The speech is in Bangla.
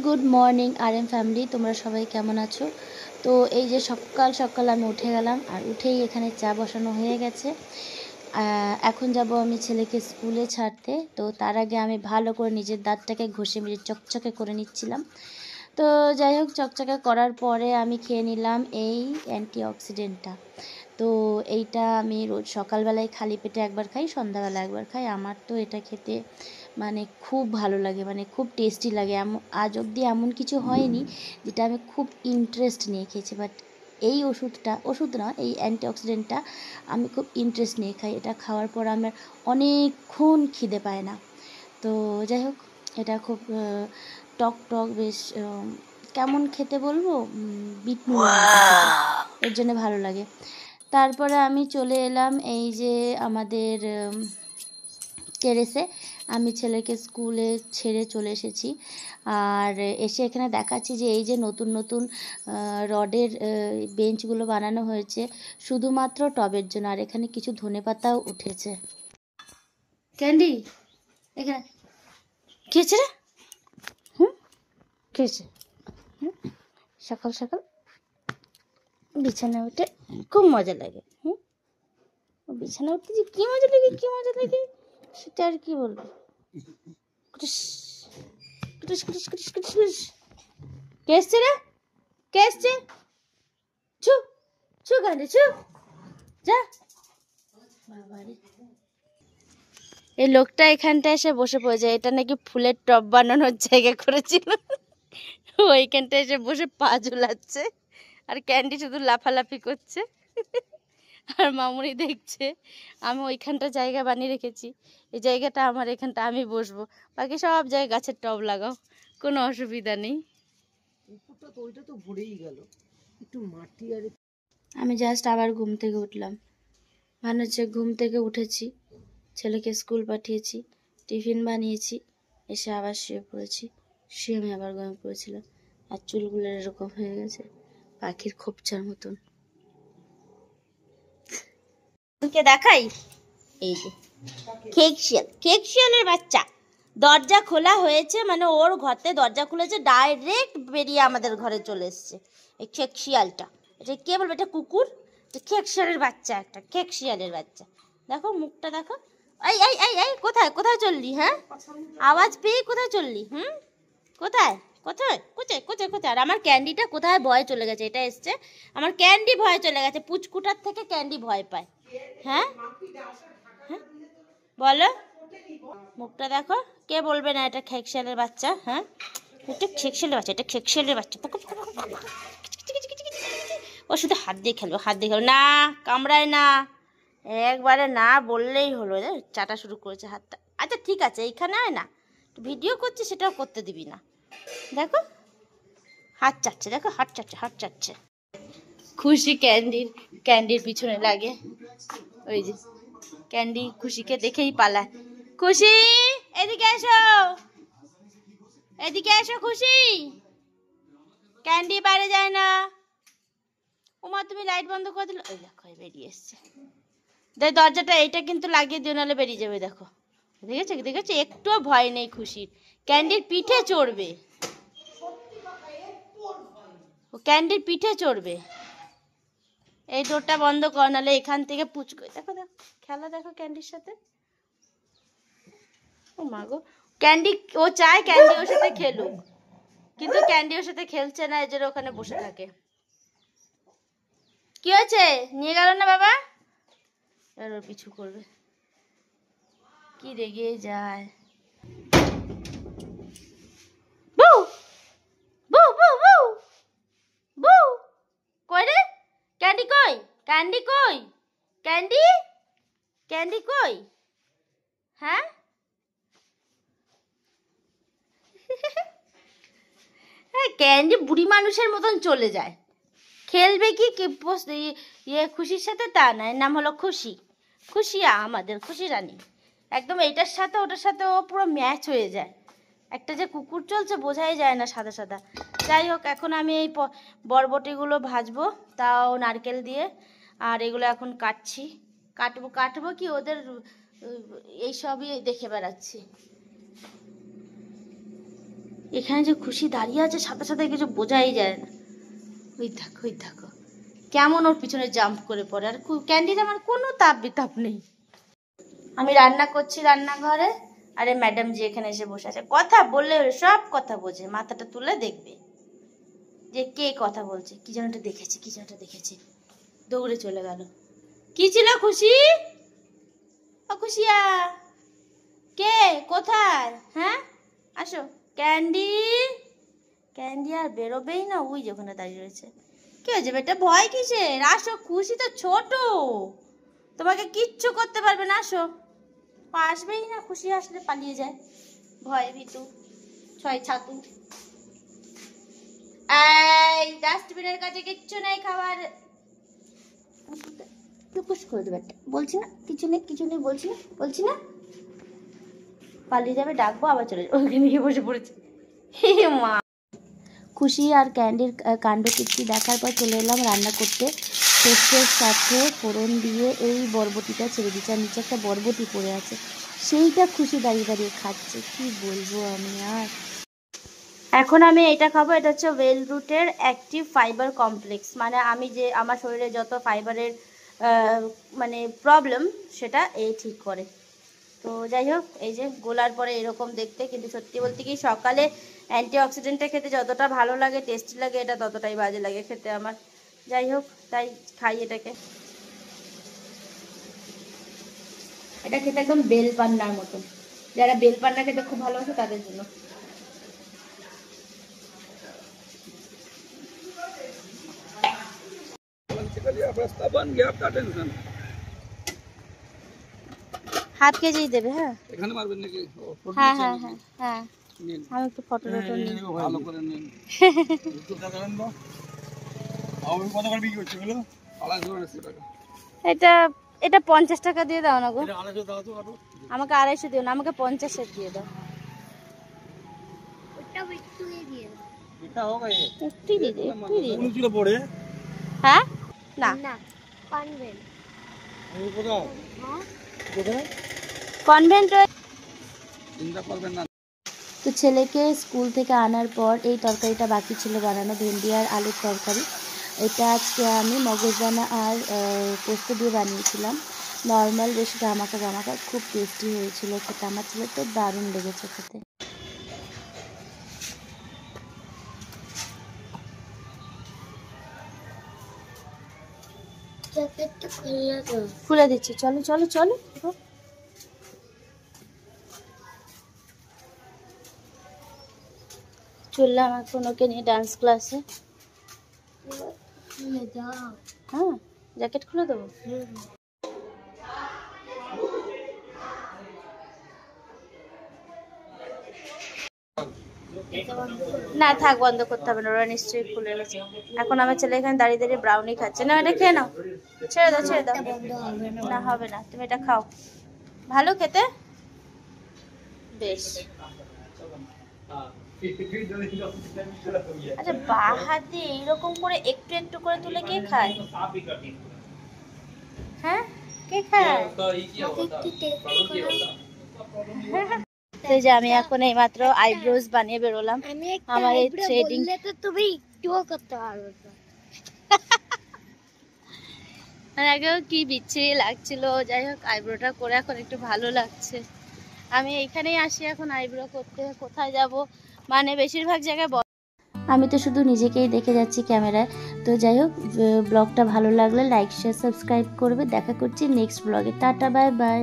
গুড মর্নিং RM ফ্যামিলি, তোমরা সবাই কেমন আছো? তো এই যে সকাল সকাল আমি উঠে গেলাম, আর উঠেই এখানে চা বসানো হয়ে গেছে। এখন যাব আমি ছেলেকে স্কুলে ছাড়তে। তো তার আগে আমি ভালো করে নিজের দাঁতটাকে ঘষে মেজে চকচকে করে নিচ্ছিলাম। তো যাই হোক, চকচকে করার পরে আমি খেয়ে নিলাম এই অ্যান্টিঅক্সিডেন্টটা। তো এইটা আমি রোজ সকালবেলায় খালি পেটে একবার খাই, সন্ধ্যাবেলা একবার খাই। আমার তো এটা খেতে মানে খুব ভালো লাগে, মানে খুব টেস্টি লাগে। আজ অবধি এমন কিছু হয়নি যেটা আমি খুব ইন্টারেস্ট নিয়ে খেয়েছি, বাট এই ওষুধ না, এই অ্যান্টিঅক্সিডেন্টটা আমি খুব ইন্টারেস্ট নিয়ে খাই। এটা খাওয়ার পর আমার অনেকক্ষণ খিদে পায় না। তো যাই হোক, এটা খুব টক টক বেশ কেমন খেতে বলবো, বিট নুনের মতো খেতে, এর জন্য ভালো লাগে। তারপরে আমি চলে এলাম এই যে আমাদের টেরেসে। আমি ছেলেকে স্কুলে ছেড়ে চলে এসেছি, আর এসে এখানে দেখাচ্ছি যে এই যে নতুন নতুন রডের বেঞ্চগুলো বানানো হয়েছে শুধুমাত্র টবের জন্য, আর এখানে কিছু ধনেপাতাও উঠেছে। ক্যান্ডি, এখানে খেয়েছে রে? খেয়েছে। সকাল সকাল বিছানা উঠে খুব মজা লাগে। বিছানা উঠতে যে কী মজা লাগে, কী মজা লাগে, সেটা আর কি বলবো। কে এসছে রে? কে এসছে? ছু ছু গান্ডে ছু, যা। এই লোকটা এখানটা এসে বসে পড়েছে। এটা নাকি ফুলের টব বানানোর জায়গা করেছিল, ওইখানটা এসে বসে পা ঝুলাচ্ছে, আর ক্যান্ডি শুধু লাফালাফি করছে, আর মামুনি দেখছে। আমি ওইখানটা জায়গা বানিয়ে রেখেছি, এই জায়গাটা আমার, এখানটা আমি বসবো, বাকি সব জায়গায় গাছের টব লাগাও, কোনো অসুবিধা নেই। আমি জাস্ট আবার ঘুম থেকে উঠলাম। মনে হচ্ছে ঘুম থেকে উঠেছি, ছেলেকে স্কুল পাঠিয়েছি, টিফিন বানিয়েছি, এসে আবার শুয়ে পড়েছি। শুয়ে আমি আবার ঘুমিয়ে পড়েছিলাম, আর চুলগুলো এরকম হয়ে গেছে পাখির খোপচার মতন। দেখাই, এই যে খেক শিয়ালের বাচ্চা। দরজা খোলা হয়েছে, মানে ওর ঘরতে দরজা খুলেছে, ডাইরেক্ট বেরিয়ে আমাদের ঘরে চলে এসছে এই খেক শিয়ালটা। এটা কে বলবে? এটা কুকুর, খেক শিয়ালের বাচ্চা, একটা খেক শিয়ালের বাচ্চা। দেখো মুখটা দেখো। এই এই এই এই কোথায় কোথায় চললি? হ্যাঁ, আওয়াজ পেয়ে কোথায় চললি? কোথায় কোথায় কোথায় কোথায় কোথায়? আর আমার ক্যান্ডিটা কোথায় ভয়ে চলে গেছে? এটা এসছে, আমার ক্যান্ডি ভয়ে চলে গেছে। পুচকুটার থেকে ক্যান্ডি ভয় পায়। হ্যাঁ হ্যাঁ, বলো। মুখটা দেখো, কে বলবে না এটা খেকশিয়ালের বাচ্চা? হ্যাঁ, এটা খেকশিয়ালের বাচ্চা, এটা খেকশিয়ালের বাচ্চা। ও শুধু হাত দিয়ে খেলবো, হাত দিয়ে খেলবো, না কামড়ায় না, একবারে না বললেই হলো। চাটা শুরু করেছে হাতটা। আচ্ছা ঠিক আছে, এইখানে আয় না, ভিডিও করছি সেটাও করতে দিবি না। দেখো হাত চাচ্ছে, দেখো হাত চাচ্ছে, হাত চাচ্ছে। খুশি ক্যান্ডির পিছনে লাগে, ওই যে ক্যান্ডি খুশিকে দেখেই পালায়। খুশি, এদিকে এসো, এদিকে এসো খুশি। ক্যান্ডি বাইরে যায় না। ওমা, তুমি লাইট বন্ধ করে দিল। ওই দেখো বেরিয়ে এসছে। দেখ দরজাটা এইটা কিন্তু লাগিয়ে দিও, নাহলে বেরিয়ে যাবে। দেখো, দেখেছো দেখেছো, একটুও ভয় নেই খুশির। ক্যান্ডির পিঠে চড়বে, ও ক্যান্ডির পিঠে চড়বে। এই ডোরটা বন্ধ কর, নাহলে এখান থেকে পুচকো। দেখো দেখো খেলা, দেখো ক্যান্ডির সাথে। ও মা গো, ক্যান্ডি ও চায় ক্যান্ডি ওর সাথে খেলুক, কিন্তু ক্যান্ডি ওর সাথে খেলছে না, এজন্য ওখানে বসে থাকে। কি হয়েছে? নিয়ে গেল না বাবা? এবার ওর পিছু করবে, কি রেগে যায়। বউ বউ বউ বউ বউ, কই রে? ক্যান্ডি কই? ক্যান্ডি কই? ক্যান্ডি, ক্যান্ডি কই? হ্যাঁ, ক্যান্ডি বুড়ি মানুষের মতন চলে যায়। খেলবে কি ইয়ে খুশির সাথে, তা না। এর নাম হলো খুশি। খুশি আমাদের খুশি রানী, একদম এইটার সাথে ওটার সাথে ও পুরো ম্যাচ হয়ে যায়। একটা যে কুকুর চলছে বোঝাই যায় না, সাদা সাদা। যাই হোক, এখন আমি এই বরবটিগুলো ভাজবো, তাও নারকেল দিয়ে। আর এগুলো এখন কাটছি, কাটবো কাটবো কি ওদের এইসবই দেখে বেড়াচ্ছি। এখানে যে খুশি দাঁড়িয়ে আছে সাথে সাথে কিছু বোঝাই যায় না। ওই দেখো কেমন ওর পিছনে জাম্প করে পড়ে। আর ক্যান্ডির আমার কোনো তাপ বিতাপ নেই। আমি রান্না করছি রান্নাঘরে, আরে ম্যাডাম জি এখানে এসে বসে আছে। কথা বললে সব কথা বোঝে, মাথাটা তুলে দেখবে যে কে কথা বলছে। কি যেন একটা দেখেছি, দৌড়ে চলে গেল। কি ছিল খুশি? ও খুশিয়া, কে কোথায়? হ্যাঁ আসো। ক্যান্ডি আর বেরোবেই না, ওই যেখানে দাঁড়িয়ে রয়েছে। কি হয়েছে বেটা, ভয় কিসের? আসো, খুশি তো ছোট, তোমাকে কিচ্ছু করতে পারবে না। আসো। আসবেই না, খুশি আসলে পালিয়ে যায়, ভয় ভীতু ছয় ছাতু। এই ডাস্টবিনের কাছে কিচ্ছু নেই খাবার। টুকুস করে দেবে একটা, বলছি না কিছু নেই বলছি না। পালিয়ে যাবে, ডাকবো আবার চলে যাবে, ওখানে গিয়ে বসে পড়েছে। হে মা। খুশি আর ক্যান্ডির কাণ্ড কীর্তি দেখার পর চলে এলাম রান্না করতে। টেস্টের সাথে ফোড়ন দিয়ে এই বরবটিটা ছেড়ে দিচ্ছে, আর নিচে একটা বরবটি পড়ে আছে, সেইটা খুশি দাঁড়িয়ে খাচ্ছে। কি বলবো আমি আর। এখন আমি এটা খাবো, এটা হচ্ছে ওয়েল রুটের অ্যাক্টিভ ফাইবার কমপ্লেক্স। মানে আমি যে আমার শরীরে যত ফাইবারের মানে প্রবলেম সেটা এই ঠিক করে। তো যাই হোক, এই যে গোলার পরে এরকম দেখতে, কিন্তু সত্যি বলতে কি সকালে অ্যান্টিঅক্সিডেন্টটা খেতে যতটা ভালো লাগে টেস্টি লাগে, এটা ততটাই বাজে লাগে খেতে আমার। যাই হোক, তাই খাই এটাকে। এটা খেতে একদম বেল পান্নার মতন, যারা বেল পান্না খেতে খুব ভালোবাসে তাদের জন্য। হাফ কেজি দেবে? হ্যাঁ এখানে মারবেন নাকি? হ্যাঁ আমি একটু ফটো টটো নিই, ভালো করে নিন। এটা 50 টাকা দিয়ে দাও না গো। আমাকে 250 দিও না, আমাকে 50 দিয়ে দাও। হ্যাঁ না কনভেন্ট। তো ছেলেকে স্কুল থেকে আনার পর এই তরকারিটা বাকি ছিল বানানো, ভেন্ডি আর আলুর তরকারি। এটা আজকে আমি মগজদানা আর পোস্ত দিয়ে বানিয়েছিলাম। নর্মাল, বেশ গামাকা খুব টেস্টি হয়েছিল খেতে। আমার ছেলে তো দারুণ লেগেছে খেতে। খুলে দিচ্ছি, চলো। চললাম এখন ওকে নিয়ে ডান্স ক্লাসে। হ্যাঁ জ্যাকেট খুলে দেবো। না থাক, বন্ধ করতে হবে না, ওরা নিশ্চয়ই খুলে গেছে। এখন আমার ছেলে এখানে দাঁড়িয়ে ব্রাউনি খাচ্ছে। না এটা খেয়ে নাও, ছেড়ে দাও। না হবে না, তুমি এটা খাও, ভালো খেতে বেশ। আচ্ছা, বাঁ হাতে এইরকম করে একটু একটু করে তুলে কে খায়? হ্যাঁ কে খায়? যে আমি এখন এই মাত্র আইব্রোজ বানিয়ে বেরোলাম। আমার এই থ্রেডিং তুমি একটুও করতে পারবে না। আগেও কি বিচ্ছিরি লাগছিল, যাই হোক আইব্রোটা করে এখন একটু ভালো লাগছে। আমি এখানেই আসি এখন আইব্রো করতে, কোথায় যাব মানে বেশিরভাগ জায়গায়। আমি তো শুধু নিজেকেই দেখে যাচ্ছি ক্যামেরায়। তো যাই হোক, ব্লগটা ভালো লাগলে লাইক শেয়ার সাবস্ক্রাইব করবে। দেখা করছি নেক্সট ব্লগে। Tata bye bye.